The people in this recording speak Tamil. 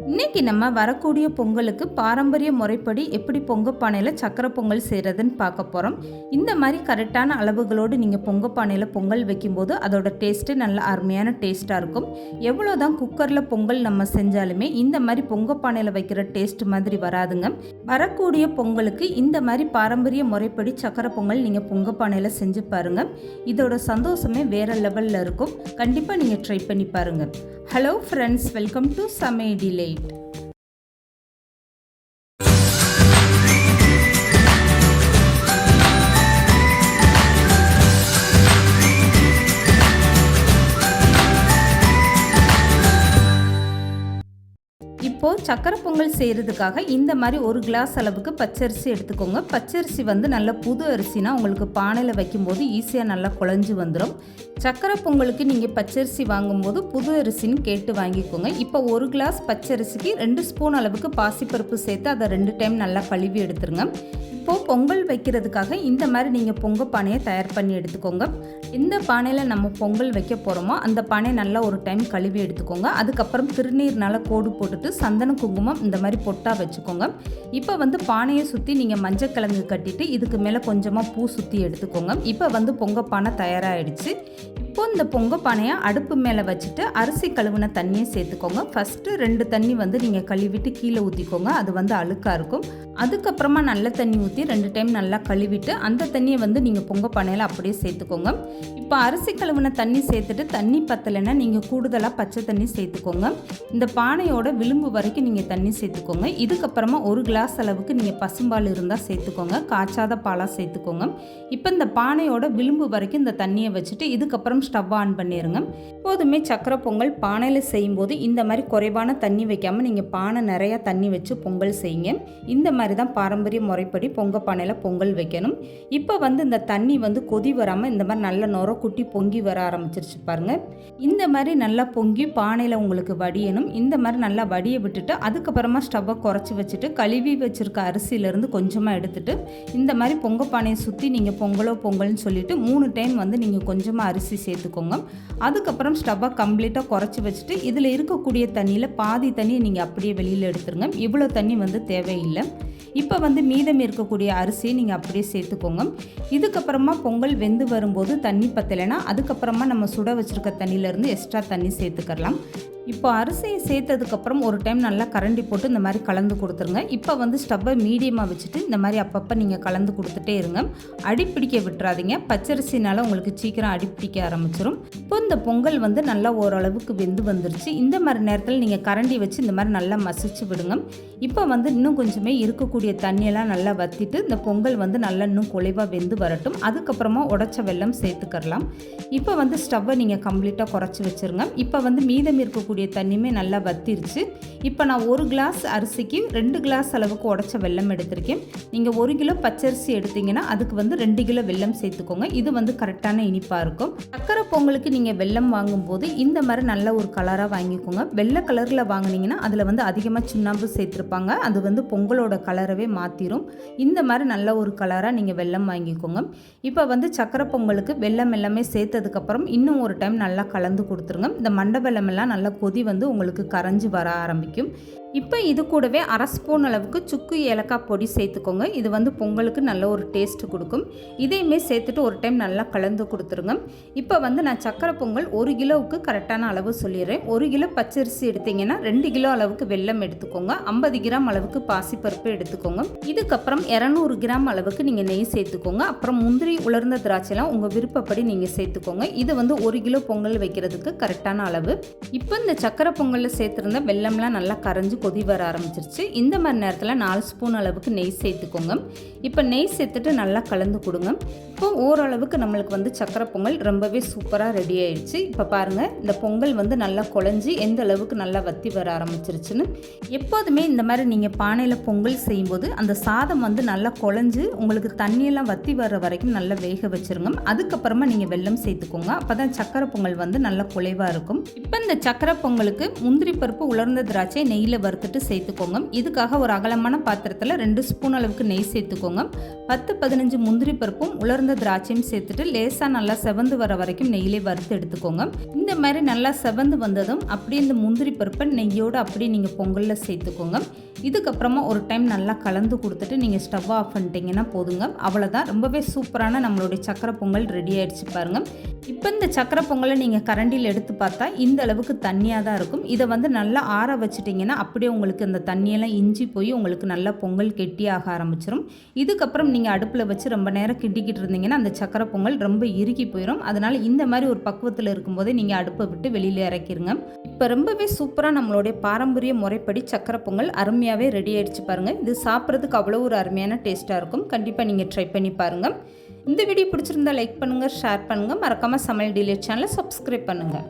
இன்னைக்கு நம்ம வரக்கூடிய பொங்கலுக்கு பாரம்பரிய முறைப்படி எப்படி பொங்க பானையில் சக்கரை பொங்கல் செய்கிறதுன்னு பார்க்க போகிறோம். இந்த மாதிரி கரெக்டான அளவுகளோடு நீங்கள் பொங்க பானையில் பொங்கல் வைக்கும்போது அதோட டேஸ்ட்டு நல்ல அருமையான டேஸ்ட்டாக இருக்கும். எவ்வளோ தான் குக்கரில் பொங்கல் நம்ம செஞ்சாலுமே இந்த மாதிரி பொங்க பானையில் வைக்கிற டேஸ்ட் மாதிரி வராதுங்க. வரக்கூடிய பொங்கலுக்கு இந்த மாதிரி பாரம்பரிய முறைப்படி சக்கரை பொங்கல் நீங்கள் பொங்க பானையில் செஞ்சு பாருங்கள். இதோட சந்தோஷமே வேறு லெவலில் இருக்கும். கண்டிப்பாக நீங்கள் ட்ரை பண்ணி பாருங்கள். ஹலோ ஃப்ரெண்ட்ஸ், வெல்கம் டு சமையல் டிலைட். இப்போது சக்கரை பொங்கல் செய்கிறதுக்காக இந்த மாதிரி ஒரு கிளாஸ் அளவுக்கு பச்சரிசி எடுத்துக்கோங்க. பச்சரிசி வந்து நல்ல புது அரிசினா உங்களுக்கு பானையில் வைக்கும்போது ஈஸியாக நல்லா குழஞ்சி வந்துடும். சக்கரை பொங்கலுக்கு நீங்கள் பச்சரிசி வாங்கும்போது புது அரிசின்னு கேட்டு வாங்கிக்கோங்க. இப்போ ஒரு கிளாஸ் பச்சரிசிக்கு 2 ஸ்பூன் அளவுக்கு பாசிப்பருப்பு சேர்த்து அதை 2 டைம் நல்லா கழுவி எடுத்துருங்க. இப்போது பொங்கல் வைக்கிறதுக்காக இந்த மாதிரி நீங்கள் பொங்க பானையை தயார் பண்ணி எடுத்துக்கோங்க. எந்த பானையில் நம்ம பொங்கல் வைக்க போகிறோமோ அந்த பானையை நல்லா ஒரு டைம் கழுவி எடுத்துக்கோங்க. அதுக்கப்புறம் திருநீர்னால கோடு போட்டுட்டு சந்தன குங்குமம் இந்த மாதிரி பொட்டாக வச்சுக்கோங்க. இப்போ வந்து பானையை சுற்றி நீங்கள் மஞ்சக்கிழங்கு கட்டிட்டு இதுக்கு மேலே கொஞ்சமாக பூ சுற்றி எடுத்துக்கோங்க. இப்போ வந்து பொங்க பானை தயாராகிடுச்சு. இப்போது இந்த பொங்க பானையை அடுப்பு மேலே வச்சுட்டு அரிசி கழுவின தண்ணியை சேர்த்துக்கோங்க. ஃபஸ்ட்டு 2 தண்ணி வந்து நீங்கள் கழுவிட்டு கீழே ஊற்றிக்கோங்க, அது வந்து அழுக்காக இருக்கும். அதுக்கப்புறமா நல்ல தண்ணி ஊற்றி 2 டைம் நல்லா கழுவிட்டு அந்த தண்ணியை வந்து நீங்கள் பொங்க பானையில் அப்படியே சேர்த்துக்கோங்க. இப்போ அரிசி கழுவின தண்ணி சேர்த்துட்டு தண்ணி பத்தலைன்னா நீங்கள் கூடுதலாக பச்சை தண்ணி சேர்த்துக்கோங்க. இந்த பானையோட விளிம்பு வரைக்கும் நீங்கள் தண்ணி சேர்த்துக்கோங்க. இதுக்கப்புறமா 1 கிளாஸ் அளவுக்கு நீங்கள் பசும்பால் இருந்தால் சேர்த்துக்கோங்க, காய்ச்சாத பாலாக சேர்த்துக்கோங்க. இப்போ இந்த பானையோட விளிம்பு வரைக்கும் இந்த தண்ணியை வச்சுட்டு இதுக்கப்புறம் ஸ்டவ் ஆன் பண்ணிடுங்க. எப்போதுமே சக்கரை பொங்கல் பானையில் செய்யும்போது இந்த மாதிரி குறைவான தண்ணி வைக்காமல் நீங்கள் பானை நிறையா தண்ணி வச்சு பொங்கல் செய்யுங்க. இந்த மாதிரி தான் பாரம்பரிய முறைப்படி பொங்க பானையில் பொங்கல் வைக்கணும். இப்போ வந்து இந்த தண்ணி வந்து கொதி வராமல் இந்த மாதிரி நல்ல நுர குட்டி பொங்கி வர ஆரம்பிச்சிருச்சு பாருங்கள். இந்த மாதிரி நல்லா பொங்கி பானையில் உங்களுக்கு வடியணும். இந்த மாதிரி நல்லா வடிய விட்டுட்டு அதுக்கப்புறமா ஸ்டவ்வை குறைச்சி வச்சுட்டு கழுவி வச்சுருக்க அரிசியிலேருந்து கொஞ்சமாக எடுத்துட்டு இந்த மாதிரி பொங்க பானையை சுற்றி நீங்கள் பொங்கல்னு சொல்லிட்டு 3 டைம் வந்து நீங்கள் கொஞ்சமாக அரிசி சேர்த்துக்கோங்க. அதுக்கப்புறம் ஸ்டவ்வை கம்ப்ளீட்டாக குறைச்சி வச்சுட்டு இதில் இருக்கக்கூடிய தண்ணியில் பாதி தண்ணியை நீங்கள் அப்படியே வெளியில் எடுத்துருங்க. இவ்வளோ தண்ணி வந்து தேவையில்லை. இப்போ வந்து மீதம் இருக்கக்கூடிய அரிசியை நீங்கள் அப்படியே சேர்த்துக்கோங்க. இதுக்கப்புறமா பொங்கல் வெந்து வரும்போது தண்ணி பத்தலைன்னா அதுக்கப்புறமா நம்ம சுட வச்சுருக்க தண்ணியிலேருந்து எக்ஸ்ட்ரா தண்ணி சேர்த்துக்கலாம். இப்போ அரிசியை சேர்த்ததுக்கப்புறம் ஒரு டைம் நல்லா கரண்டி போட்டு இந்த மாதிரி கலந்து கொடுத்துருங்க. இப்போ வந்து ஸ்டவ்வை மீடியமாக வச்சுட்டு இந்த மாதிரி அப்பப்போ நீங்கள் கலந்து கொடுத்துட்டே இருங்க. அடிப்பிடிக்க விட்டுறாதீங்க. பச்சரிசினால உங்களுக்கு சீக்கிரம் அடிப்பிடிக்க ஆரம்பிச்சிடும். இப்போ இந்த பொங்கல் வந்து நல்லா ஓரளவுக்கு வெந்து வந்துருச்சு. இந்த மாதிரி நேரத்தில் நீங்கள் கரண்டி வச்சு இந்த மாதிரி நல்லா மசிச்சு விடுங்க. இப்போ வந்து இன்னும் கொஞ்சமே இருக்கக்கூடிய தண்ணியெல்லாம் நல்லா வற்றிட்டு இந்த பொங்கல் வந்து நல்லா இன்னும் குலைவாக வெந்து வரட்டும். அதுக்கப்புறமா உடைச்ச வெல்லம் சேர்த்துக்கலாம். இப்போ வந்து ஸ்டவ்வை நீங்கள் கம்ப்ளீட்டாக குறைச்சி வச்சுருங்க. இப்போ வந்து மீதம் இருக்கக்கூடிய தண்ணியுமே நல்லா வத்திருச்சு. இப்போ நான் 1 கிளாஸ் அரிசிக்கு 2 கிளாஸ் அளவுக்கு உடைச்ச வெல்லம் எடுத்திருக்கேன். நீங்கள் 1 கிலோ பச்சரிசி எடுத்தீங்கன்னா அதுக்கு வந்து 2 கிலோ வெல்லம் சேர்த்துக்கோங்க. இது வந்து கரெக்டான இனிப்பாக இருக்கும். சக்கரை பொங்கலுக்கு நீங்கள் வெல்லம் வாங்கும்போது இந்த மாதிரி நல்ல ஒரு கலராக வாங்கிக்கோங்க. வெள்ளை கலரில் வாங்கினீங்கன்னா அதில் வந்து அதிகமாக சுண்ணாம்பு சேர்த்துருப்பாங்க, அது வந்து பொங்கலோட கலரவே மாற்றிடும். இந்த மாதிரி நல்ல ஒரு கலராக நீங்கள் வெல்லம் வாங்கிக்கோங்க. இப்போ வந்து சக்கரை பொங்கலுக்கு வெல்லம் எல்லாமே சேர்த்ததுக்கப்புறம் இன்னும் ஒரு டைம் நல்லா கலந்து கொடுத்துருங்க. இந்த மண்டை வெல்லம் எல்லாம் நல்லா கொதி வந்து உங்களுக்கு கரைஞ்சி வர ஆரம்பிக்கும். இப்போ இது கூடவே 1/2 ஸ்பூன் அளவுக்கு சுக்கு ஏலக்காய் பொடி சேர்த்துக்கோங்க. இது வந்து பொங்கலுக்கு நல்ல ஒரு டேஸ்ட்டு கொடுக்கும். இதையுமே சேர்த்துட்டு ஒரு டைம் நல்லா கலந்து கொடுத்துருங்க. இப்போ வந்து நான் சக்கரை பொங்கல் 1 கிலோவுக்கு கரெக்டான அளவு சொல்லிடுறேன். 1 கிலோ பச்சரிசி எடுத்திங்கன்னா 2 கிலோ அளவுக்கு வெல்லம் எடுத்துக்கோங்க. 50 கிராம் அளவுக்கு பாசிப்பருப்பு எடுத்துக்கோங்க. இதுக்கப்புறம் 200 கிராம் அளவுக்கு நீங்கள் நெய் சேர்த்துக்கோங்க. அப்புறம் முந்திரி, உலர்ந்த திராட்சைலாம் உங்கள் விருப்பப்படி நீங்கள் சேர்த்துக்கோங்க. இது வந்து 1 கிலோ பொங்கல் வைக்கிறதுக்கு கரெக்டான அளவு. இப்போ இந்த சக்கரை பொங்கலில் சேர்த்துருந்த வெல்லம்லாம் நல்லா கரைஞ்சி கொதி வர ஆரம்பிச்சிருச்சு. இந்த மாதிரி நேரத்தில் 4 ஸ்பூன் அளவுக்கு நெய் சேர்த்துக்கோங்க. இப்போ நெய் சேர்த்துட்டு நல்லா கலந்து கொடுங்க. இப்போ ஓரளவுக்கு நம்மளுக்கு வந்து சக்கரை பொங்கல் ரொம்பவே சூப்பராக ரெடி ஆயிடுச்சு. இப்போ பாருங்கள், இந்த பொங்கல் வந்து நல்லா குழஞ்சி எந்த அளவுக்கு நல்லா வற்றி வர ஆரம்பிச்சிருச்சுன்னு. எப்போதுமே இந்த மாதிரி நீங்கள் பானையில் பொங்கல் செய்யும்போது அந்த சாதம் வந்து நல்லா குழஞ்சி உங்களுக்கு தண்ணியெல்லாம் வற்றி வர வரைக்கும் நல்லா வேக வச்சுருங்க. அதுக்கப்புறமா நீங்கள் வெல்லம் சேர்த்துக்கோங்க. அப்போ தான் சக்கரை பொங்கல் வந்து நல்லா குலைவாக இருக்கும். இப்போ இந்த சக்கரை பொங்கலுக்கு முந்திரி பருப்பு, உலர்ந்த திராட்சை நெய்யில் வறுத்துட்டு சேர்த்துக்கோங்க. இதுக்காக ஒரு அகலமான பாத்திரத்தில் 2 ஸ்பூன் அளவுக்கு நெய் சேர்த்துக்கோங்க. 10-15 முந்திரி பருப்பும் உலர்ந்த திராட்சையும் சேர்த்துட்டு லேசாக நல்லா செவந்து வர வரைக்கும் நெய்யிலே வறுத்து எடுத்துக்கோங்க. இந்த மாதிரி நல்லா செவந்து வந்ததும் அப்படியே இந்த முந்திரி பருப்பை நெய்யோடு அப்படியே நீங்கள் பொங்கலில் சேர்த்துக்கோங்க. இதுக்கப்புறமா ஒரு டைம் நல்லா கலந்து கொடுத்துட்டு நீங்கள் ஸ்டவ் ஆஃப் பண்ணிட்டீங்கன்னா போதுங்க. அவ்வளோதான், ரொம்பவே சூப்பரான நம்மளுடைய சக்கரை பொங்கல் ரெடி ஆகிடுச்சு பாருங்கள். இப்போ இந்த சக்கரை பொங்கலை நீங்கள் கரண்டியில் எடுத்து பார்த்தா இந்த அளவுக்கு தண்ணியாக தான் இருக்கும். இதை வந்து நல்லா ஆற வச்சிட்டிங்கன்னா அப்படியே உங்களுக்கு இந்த தண்ணியெல்லாம் இஞ்சி போய் உங்களுக்கு நல்லா பொங்கல் கெட்டியாக ஆரம்பிச்சிடும். இதுக்கப்புறம் நீங்கள் அடுப்பில் வச்சு ரொம்ப நேரம் கிண்டிக்கிட்டு இருந்தீங்கன்னா அந்த சக்கரை பொங்கல் ரொம்ப இறுகி போயிடும். அதனால் இந்த மாதிரி ஒரு பக்குவத்தில் இருக்கும்போதே நீங்கள் அடுப்பை விட்டு வெளியில் இறக்கிருங்க. இப்போ ரொம்பவே சூப்பராக நம்மளுடைய பாரம்பரிய முறைப்படி சக்கரை பொங்கல் அருமையாகவே ரெடி ஆகிடுச்சு பாருங்கள். இது சாப்பிட்றதுக்கு அவ்வளோ ஒரு அருமையான டேஸ்ட்டாக இருக்கும். கண்டிப்பாக நீங்கள் ட்ரை பண்ணி பாருங்கள். இந்த வீடியோ பிடிச்சிருந்தா லைக் பண்ணுங்கள், ஷேர் பண்ணுங்கள். மறக்காமல் சமையல் டிலேட் சேனலை சப்ஸ்கிரைப் பண்ணுங்கள்.